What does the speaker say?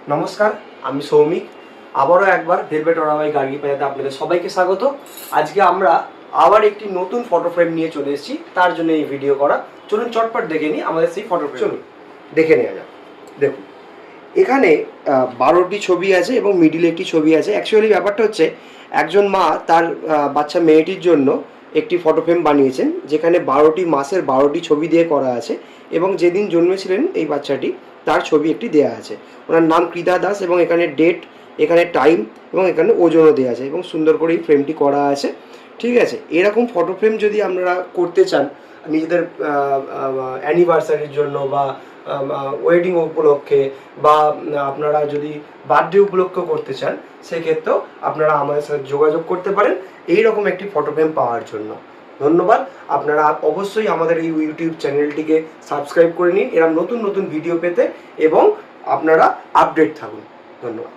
নমস্কার, আমি সৌমিক। আবারও একবার ভেলভেট ওরাওয়াই গার্গি পাজাতে আপনাদের সবাইকে স্বাগত। আজকে আমরা আবার একটি নতুন ফটো ফ্রেম নিয়ে চলে এসেছি, তার জন্য এই ভিডিও করা। চলুন চটপট দেখে নিই আমাদের সেই ফটো ফ্রেম। চলুন দেখে নেওয়া যাক। দেখুন, এখানে 12টি ছবি আছে এবং মিডিলে একটি ছবি আছে। অ্যাকচুয়ালি ব্যাপারটা হচ্ছে, একজন মা তার বাচ্চা মেয়েটির জন্য একটি ফটো ফ্রেম বানিয়েছেন, যেখানে 12টি মাসের 12টি ছবি দিয়ে করা আছে এবং যেদিন জন্মেছিলেন এই বাচ্চাটি তার ছবি একটি দেয়া আছে। ওনার নাম কৃতা দাস এবং এখানে ডেট, এখানে টাইম এবং এখানে ওজনও দেওয়া আছে এবং সুন্দর করে এই ফ্রেমটি করা আছে। ঠিক আছে, এরকম ফটো ফ্রেম যদি আপনারা করতে চান নিজেদের অ্যানিভার্সারির জন্য বা ওয়েডিং উপলক্ষে বা আপনারা যদি বার্থডে উপলক্ষে করতে চান, সেক্ষেত্রেও আপনারা আমাদের সাথে যোগাযোগ করতে পারেন এই রকম একটি ফটো ফ্রেম পাওয়ার জন্য। ধন্যবাদ। আপনারা অবশ্যই আমাদের এই ইউটিউব চ্যানেলটিকে সাবস্ক্রাইব করে নিন এরকম নতুন নতুন ভিডিও পেতে এবং আপনারা আপডেট থাকুন। ধন্যবাদ।